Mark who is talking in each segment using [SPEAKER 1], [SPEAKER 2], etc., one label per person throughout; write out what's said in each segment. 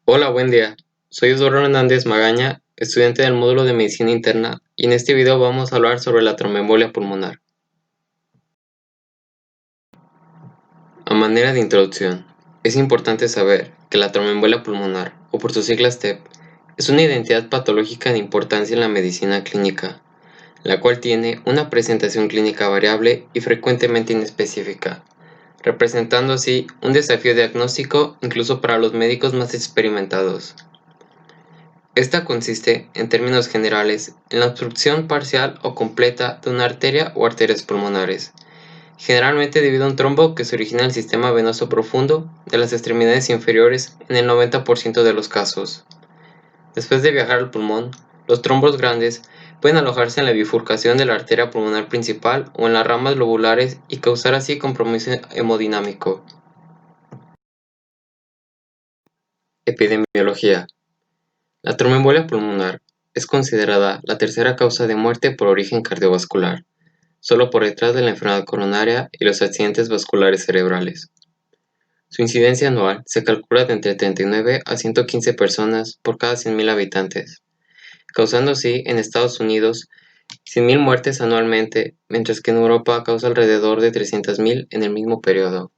[SPEAKER 1] Hola, buen día. Soy Eduardo Hernández Magaña, estudiante del módulo de Medicina Interna, y en este video vamos a hablar sobre la tromboembolia pulmonar. A manera de introducción, es importante saber que la tromboembolia pulmonar, o por sus siglas TEP, es una identidad patológica de importancia en la medicina clínica, la cual tiene una presentación clínica variable y frecuentemente inespecífica, representando así un desafío diagnóstico incluso para los médicos más experimentados. Esta consiste, en términos generales, en la obstrucción parcial o completa de una arteria o arterias pulmonares, generalmente debido a un trombo que se origina en el sistema venoso profundo de las extremidades inferiores en el 90% de los casos. Después de viajar al pulmón, los trombos grandes pueden alojarse en la bifurcación de la arteria pulmonar principal o en las ramas lobulares y causar así compromiso hemodinámico. Epidemiología. La tromboembolia pulmonar es considerada la tercera causa de muerte por origen cardiovascular, solo por detrás de la enfermedad coronaria y los accidentes vasculares cerebrales. Su incidencia anual se calcula de entre 39 a 115 personas por cada 100.000 habitantes, causando así en Estados Unidos 100.000 muertes anualmente, mientras que en Europa causa alrededor de 300.000 en el mismo periodo.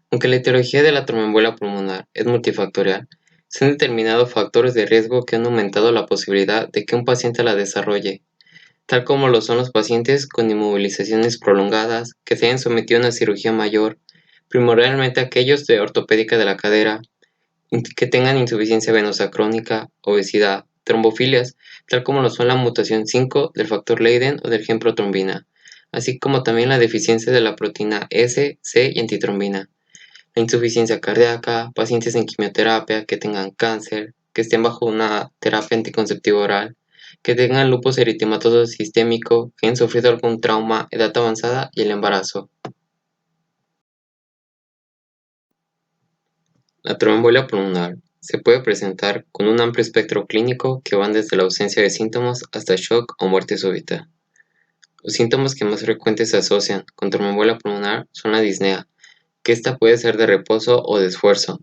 [SPEAKER 1] Aunque la etiología de la tromboembolia pulmonar es multifactorial, se han determinado factores de riesgo que han aumentado la posibilidad de que un paciente la desarrolle, tal como lo son los pacientes con inmovilizaciones prolongadas que se hayan sometido a una cirugía mayor, primordialmente aquellos de ortopédica de la cadera, que tengan insuficiencia venosa crónica, obesidad, trombofilias, tal como lo son la mutación 5 del factor Leiden o del gen protrombina, así como también la deficiencia de la proteína S, C y antitrombina. La insuficiencia cardíaca, pacientes en quimioterapia que tengan cáncer, que estén bajo una terapia anticonceptiva oral, que tengan lupus eritematoso sistémico, que hayan sufrido algún trauma, edad avanzada y el embarazo. La tromboembolia pulmonar se puede presentar con un amplio espectro clínico que van desde la ausencia de síntomas hasta shock o muerte súbita. Los síntomas que más frecuentes se asocian con tromboembolia pulmonar son la disnea, que esta puede ser de reposo o de esfuerzo,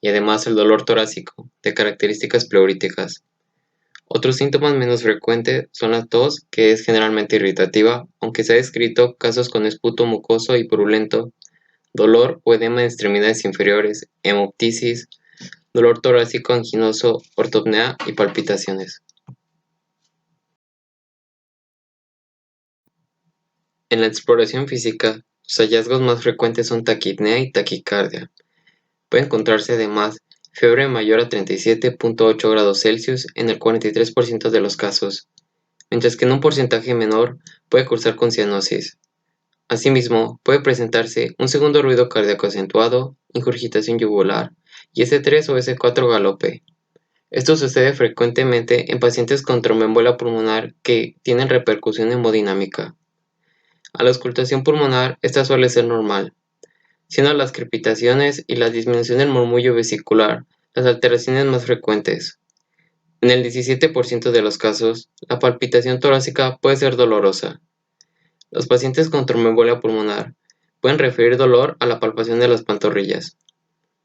[SPEAKER 1] y además el dolor torácico, de características pleuríticas. Otros síntomas menos frecuentes son la tos, que es generalmente irritativa, aunque se ha descrito casos con esputo mucoso y purulento, dolor o edema en extremidades inferiores, hemoptisis, dolor torácico anginoso, ortopnea y palpitaciones. En la exploración física, los hallazgos más frecuentes son taquipnea y taquicardia. Puede encontrarse además fiebre mayor a 37.8 grados Celsius en el 43% de los casos, mientras que en un porcentaje menor puede cursar con cianosis. Asimismo, puede presentarse un segundo ruido cardíaco acentuado, ingurgitación yugular y S3 o S4 galope. Esto sucede frecuentemente en pacientes con tromboembolia pulmonar que tienen repercusión hemodinámica. A la auscultación pulmonar, esta suele ser normal, siendo las crepitaciones y la disminución del murmullo vesicular las alteraciones más frecuentes. En el 17% de los casos, la palpitación torácica puede ser dolorosa. Los pacientes con tromboembolia pulmonar pueden referir dolor a la palpación de las pantorrillas.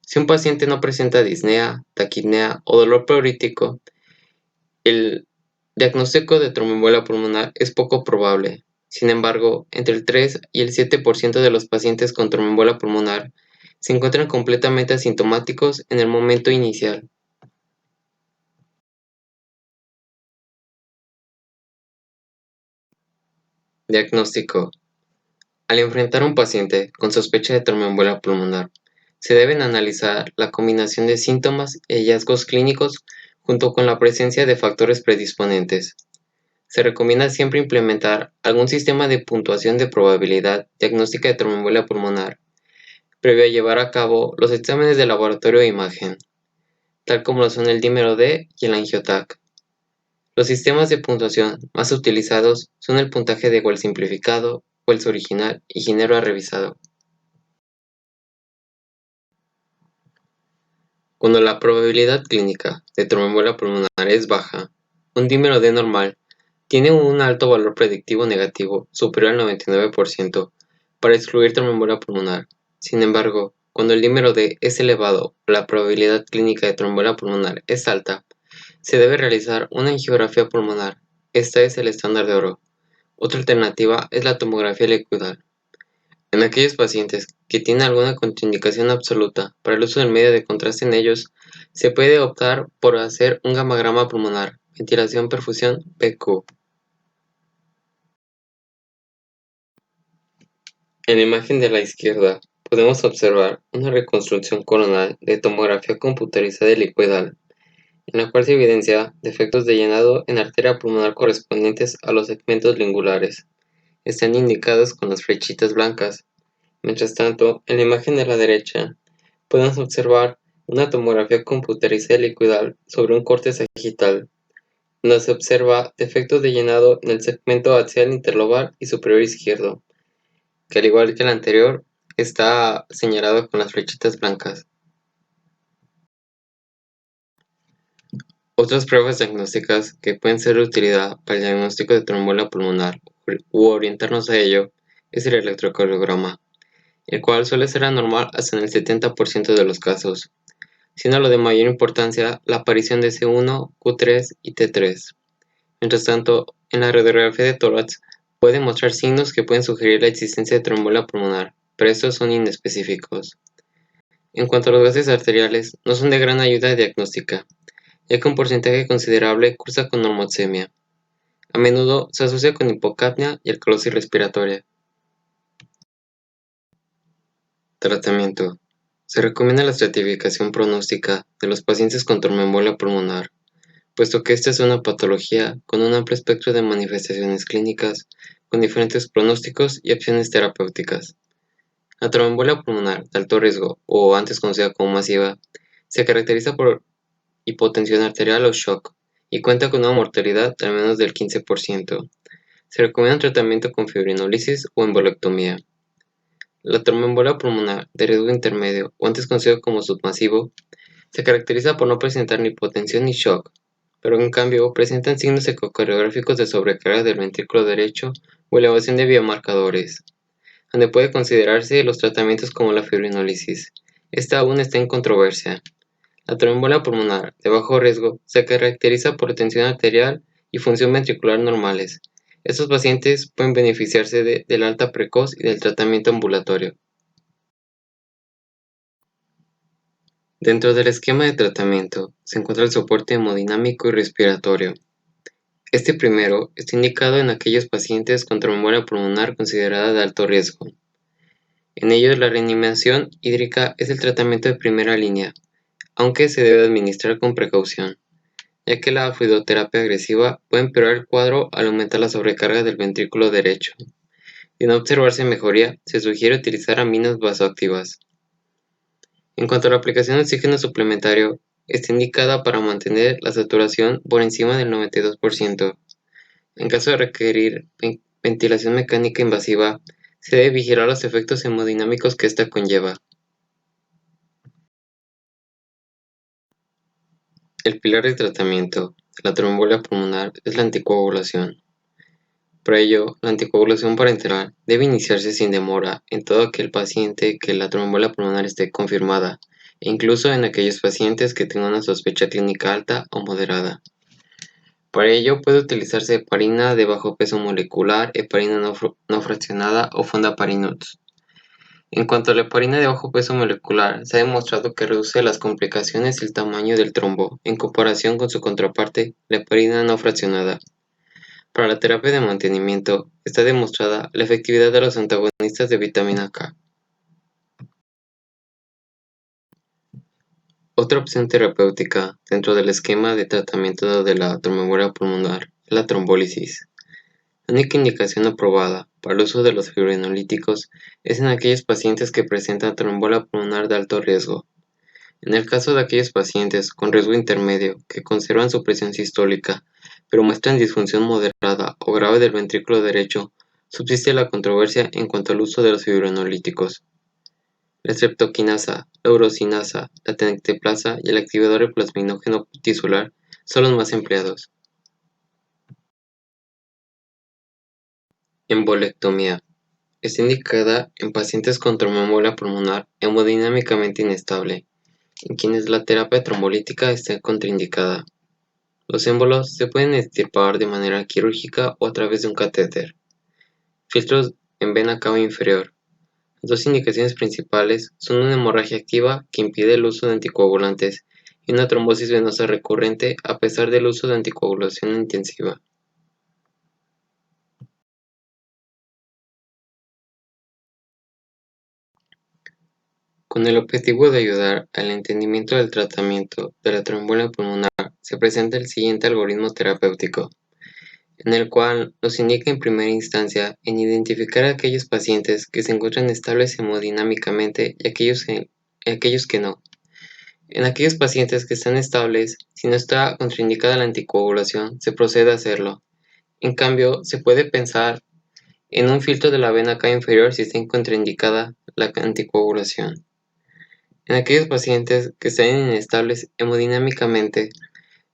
[SPEAKER 1] Si un paciente no presenta disnea, taquipnea o dolor pleurítico, el diagnóstico de tromboembolia pulmonar es poco probable. Sin embargo, entre el 3 y el 7% de los pacientes con tromboembolia pulmonar se encuentran completamente asintomáticos en el momento inicial. Diagnóstico. Al enfrentar a un paciente con sospecha de tromboembolia pulmonar, se deben analizar la combinación de síntomas y hallazgos clínicos junto con la presencia de factores predisponentes. Se recomienda siempre implementar algún sistema de puntuación de probabilidad diagnóstica de tromboembolia pulmonar, previo a llevar a cabo los exámenes de laboratorio e imagen, tal como lo son el dímero D y el angiotac. Los sistemas de puntuación más utilizados son el puntaje de Wells simplificado, Wells original y Ginebra revisado. Cuando la probabilidad clínica de tromboembolia pulmonar es baja, un dímero D normal tiene un alto valor predictivo negativo superior al 99% para excluir tromboembolia pulmonar. Sin embargo, cuando el dímero D es elevado o la probabilidad clínica de tromboembolia pulmonar es alta, se debe realizar una angiografía pulmonar. Esta es el estándar de oro. Otra alternativa es la tomografía liquidal. En aquellos pacientes que tienen alguna contraindicación absoluta para el uso del medio de contraste en ellos, se puede optar por hacer un gammagrama pulmonar, ventilación perfusión PQ. En la imagen de la izquierda podemos observar una reconstrucción coronal de tomografía computarizada y liquidal, en la cual se evidencia defectos de llenado en arteria pulmonar correspondientes a los segmentos lingulares. Están indicados con las flechitas blancas. Mientras tanto, en la imagen de la derecha podemos observar una tomografía computarizada y liquidal sobre un corte sagital, donde se observa defectos de llenado en el segmento axial interlobal y superior izquierdo, que al igual que el anterior, está señalado con las flechitas blancas. Otras pruebas diagnósticas que pueden ser de utilidad para el diagnóstico de tromboembolia pulmonar u orientarnos a ello es el electrocardiograma, el cual suele ser anormal hasta en el 70% de los casos, siendo lo de mayor importancia la aparición de C1, Q3 y T3. Mientras tanto, en la radiografía de tórax puede mostrar signos que pueden sugerir la existencia de tromboembolia pulmonar, pero estos son inespecíficos. En cuanto a los gases arteriales, no son de gran ayuda diagnóstica, ya que un porcentaje considerable cursa con normoxemia. A menudo se asocia con hipocapnia y alcalosis respiratoria. Tratamiento. Se recomienda la estratificación pronóstica de los pacientes con tromboembolia pulmonar, puesto que esta es una patología con un amplio espectro de manifestaciones clínicas, con diferentes pronósticos y opciones terapéuticas. La tromboembolia pulmonar de alto riesgo, o antes conocida como masiva, se caracteriza por hipotensión arterial o shock, y cuenta con una mortalidad de al menos del 15%. Se recomienda un tratamiento con fibrinólisis o embolectomía. La tromboembolia pulmonar de riesgo intermedio, o antes conocido como submasivo, se caracteriza por no presentar ni hipotensión ni shock, pero en cambio presentan signos ecocardiográficos de sobrecarga del ventrículo derecho o elevación de biomarcadores, donde puede considerarse los tratamientos como la fibrinólisis. Esta aún está en controversia. La tromboembolia pulmonar de bajo riesgo se caracteriza por tensión arterial y función ventricular normales. Estos pacientes pueden beneficiarse del alta precoz y del tratamiento ambulatorio. Dentro del esquema de tratamiento se encuentra el soporte hemodinámico y respiratorio. Este primero está indicado en aquellos pacientes con tromboembolia pulmonar considerada de alto riesgo. En ellos la reanimación hídrica es el tratamiento de primera línea, aunque se debe administrar con precaución, ya que la fluidoterapia agresiva puede empeorar el cuadro al aumentar la sobrecarga del ventrículo derecho. De no observarse mejoría, se sugiere utilizar aminas vasoactivas. En cuanto a la aplicación de oxígeno suplementario, está indicada para mantener la saturación por encima del 92%. En caso de requerir ventilación mecánica invasiva, se debe vigilar los efectos hemodinámicos que ésta conlleva. El pilar de tratamiento de la tromboembolia pulmonar es la anticoagulación. Por ello, la anticoagulación parenteral debe iniciarse sin demora en todo aquel paciente que la tromboembolia pulmonar esté confirmada, e incluso en aquellos pacientes que tengan una sospecha clínica alta o moderada. Para ello puede utilizarse heparina de bajo peso molecular, heparina no fraccionada o fondaparinux. En cuanto a la heparina de bajo peso molecular, se ha demostrado que reduce las complicaciones y el tamaño del trombo, en comparación con su contraparte, la heparina no fraccionada. Para la terapia de mantenimiento, está demostrada la efectividad de los antagonistas de vitamina K. Otra opción terapéutica dentro del esquema de tratamiento de la tromboembolia pulmonar es la trombólisis. La única indicación aprobada para el uso de los fibrinolíticos es en aquellos pacientes que presentan tromboembolia pulmonar de alto riesgo. En el caso de aquellos pacientes con riesgo intermedio que conservan su presión sistólica, pero muestran disfunción moderada o grave del ventrículo derecho, subsiste la controversia en cuanto al uso de los fibrinolíticos. La streptokinasa, la urosinasa, la tenecteplasa y el activador de plasminógeno tisular son los más empleados. Embolectomía. Está indicada en pacientes con tromboembolia pulmonar hemodinámicamente inestable, en quienes la terapia trombolítica está contraindicada. Los émbolos se pueden extirpar de manera quirúrgica o a través de un catéter. Filtros en vena cava inferior. Las dos indicaciones principales son una hemorragia activa que impide el uso de anticoagulantes y una trombosis venosa recurrente a pesar del uso de anticoagulación intensiva. Con el objetivo de ayudar al entendimiento del tratamiento de la tromboembolia pulmonar, se presenta el siguiente algoritmo terapéutico, en el cual nos indica en primera instancia en identificar a aquellos pacientes que se encuentran estables hemodinámicamente y aquellos que no. En aquellos pacientes que están estables, si no está contraindicada la anticoagulación, se procede a hacerlo. En cambio, se puede pensar en un filtro de la vena cava inferior si está contraindicada la anticoagulación. En aquellos pacientes que están inestables hemodinámicamente,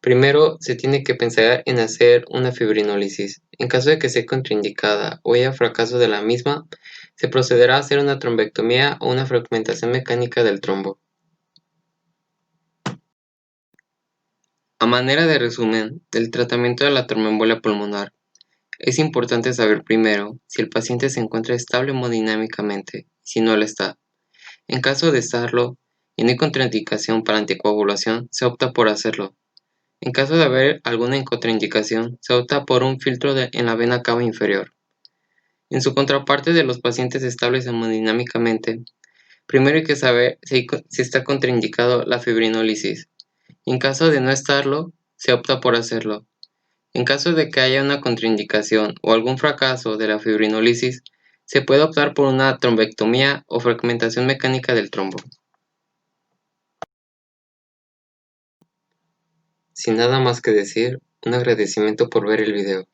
[SPEAKER 1] primero se tiene que pensar en hacer una fibrinólisis. En caso de que esté contraindicada o haya fracaso de la misma, se procederá a hacer una trombectomía o una fragmentación mecánica del trombo. A manera de resumen del tratamiento de la tromboembolia pulmonar, es importante saber primero si el paciente se encuentra estable hemodinámicamente y si no lo está. En caso de estarlo y no hay contraindicación para anticoagulación, se opta por hacerlo. En caso de haber alguna contraindicación, se opta por un filtro en la vena cava inferior. En su contraparte de los pacientes estables hemodinámicamente, primero hay que saber si está contraindicado la fibrinólisis. En caso de no estarlo, se opta por hacerlo. En caso de que haya una contraindicación o algún fracaso de la fibrinólisis, se puede optar por una trombectomía o fragmentación mecánica del trombo. Sin nada más que decir, un agradecimiento por ver el video.